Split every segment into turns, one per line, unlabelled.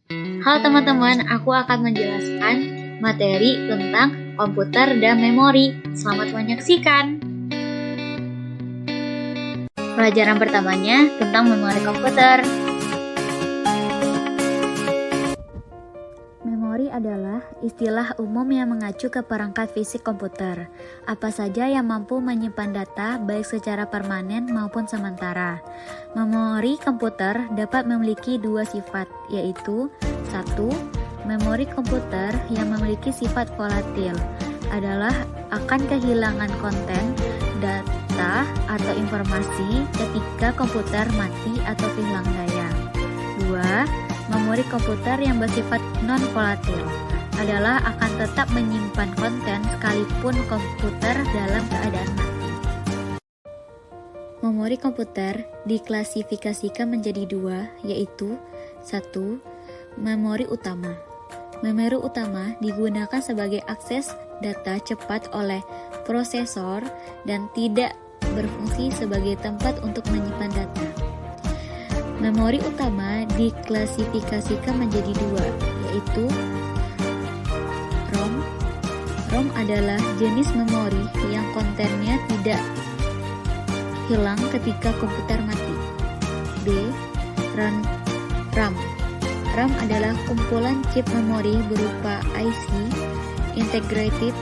Halo teman-teman, aku akan menjelaskan materi tentang komputer dan memori. Selamat menyaksikan. Pelajaran pertamanya tentang memori komputer. Memori adalah istilah umum yang mengacu ke perangkat fisik komputer. Apa saja yang mampu menyimpan data baik secara permanen maupun sementara. Memori komputer dapat memiliki dua sifat, yaitu 1. Memori komputer yang memiliki sifat volatil adalah akan kehilangan konten, data, atau informasi ketika komputer mati atau kehilangan daya. 2. Memori komputer yang bersifat non-volatil adalah akan tetap menyimpan konten sekalipun komputer dalam keadaan mati. Memori komputer diklasifikasikan menjadi dua, yaitu 1. Memori utama. Memori utama digunakan sebagai akses data cepat oleh prosesor dan tidak berfungsi sebagai tempat untuk menyimpan data. Memori utama diklasifikasikan menjadi dua, yaitu ROM. ROM adalah jenis memori yang kontennya tidak hilang ketika komputer mati. B. RAM. RAM adalah kumpulan chip memori berupa IC, Integrated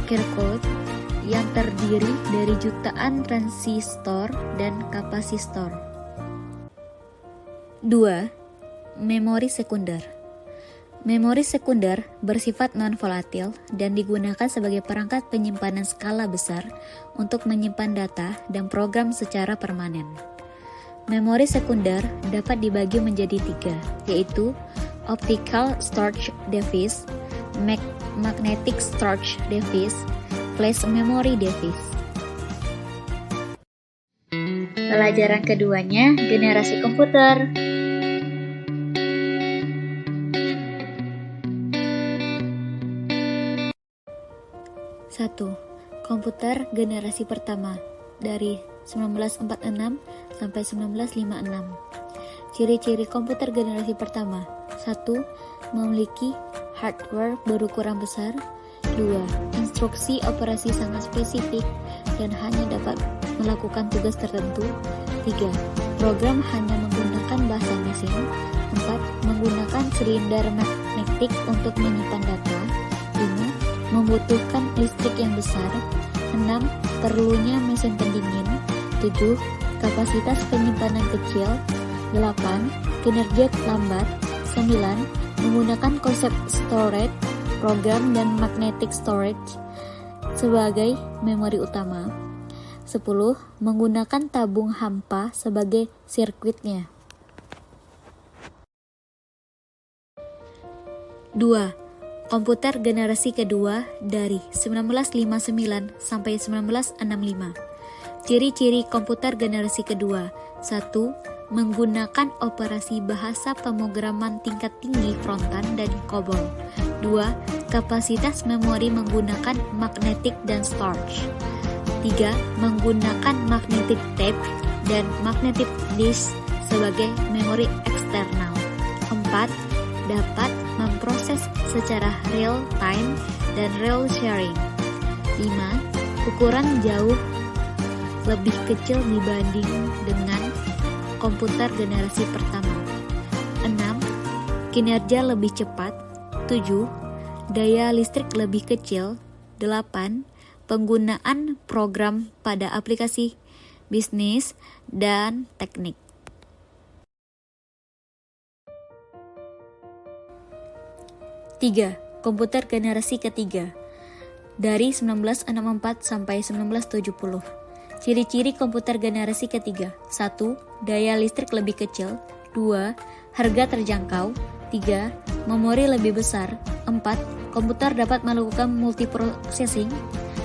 Circuit, yang terdiri dari jutaan transistor dan kapasitor. 2. Memori sekunder. Memori sekunder bersifat non-volatil dan digunakan sebagai perangkat penyimpanan skala besar untuk menyimpan data dan program secara permanen. Memori sekunder dapat dibagi menjadi tiga, yaitu Optical Storage Device, Magnetic Storage Device, Flash Memory Device. Pelajaran keduanya, generasi komputer. Satu, komputer generasi pertama dari 1946 sampai 1956. Ciri-ciri komputer generasi pertama. 1. Memiliki hardware berukuran besar. 2. Instruksi operasi sangat spesifik dan hanya dapat melakukan tugas tertentu. 3. Program hanya menggunakan bahasa mesin. 4. Menggunakan silinder magnetik untuk menyimpan data. 5. Membutuhkan listrik yang besar. 6. Perlunya mesin pendingin. 7. Kapasitas penyimpanan kecil. 8. Kinerja lambat. 9. Menggunakan konsep storage, program, dan magnetic storage sebagai memori utama. 10. Menggunakan tabung hampa sebagai sirkuitnya. 2. Komputer generasi kedua dari 1959 sampai 1965. Ciri-ciri komputer generasi kedua. 1. Menggunakan operasi bahasa pemrograman tingkat tinggi Frontan dan COBOL. 2. Kapasitas memori menggunakan magnetic dan storage. 3. Menggunakan magnetic tape dan magnetic disk sebagai memori eksternal. 4. Dapat memproses secara real time dan real sharing. 5. Ukuran jauh lebih kecil dibanding dengan komputer generasi pertama. 6. Kinerja lebih cepat. 7. Daya listrik lebih kecil. 8. Penggunaan program pada aplikasi bisnis dan teknik. Tiga, komputer generasi ketiga dari 1964 sampai 1970. Ciri-ciri komputer generasi ketiga. 1. Daya listrik lebih kecil. 2. Harga terjangkau. 3. Memori lebih besar. 4. Komputer dapat melakukan multiprocessing.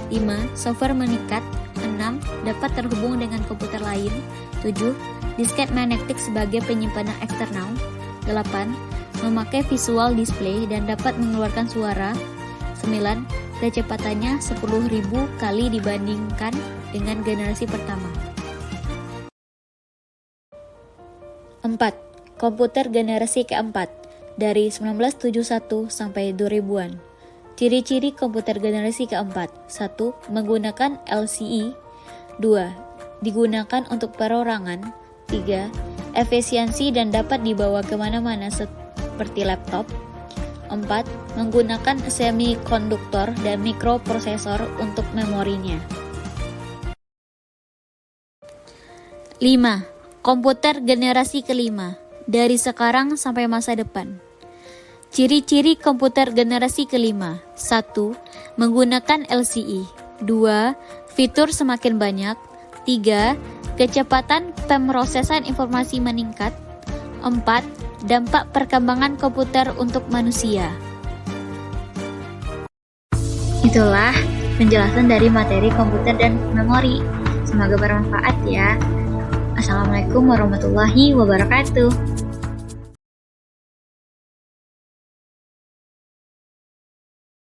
5. Software meningkat. 6. Dapat terhubung dengan komputer lain. 7. Disket magnetik sebagai penyimpanan eksternal. 8. Memakai visual display dan dapat mengeluarkan suara. 9. Kecepatannya 10.000 kali dibandingkan dengan generasi pertama. 4. Komputer generasi keempat dari 1971 sampai 2000-an. Ciri-ciri komputer generasi keempat. 1. Menggunakan LCE. 2. Digunakan untuk perorangan. 3. Efisiensi dan dapat dibawa kemana-mana seperti laptop. 4. Menggunakan semikonduktor dan mikroprosesor untuk memorinya. 5. Komputer generasi kelima, dari sekarang sampai masa depan. Ciri-ciri komputer generasi kelima. 1. Menggunakan LCE. 2. Fitur semakin banyak. 3. Kecepatan pemrosesan informasi meningkat. 4. Dampak perkembangan komputer untuk manusia. Itulah penjelasan dari materi komputer dan memori. Semoga bermanfaat ya. Assalamualaikum warahmatullahi wabarakatuh.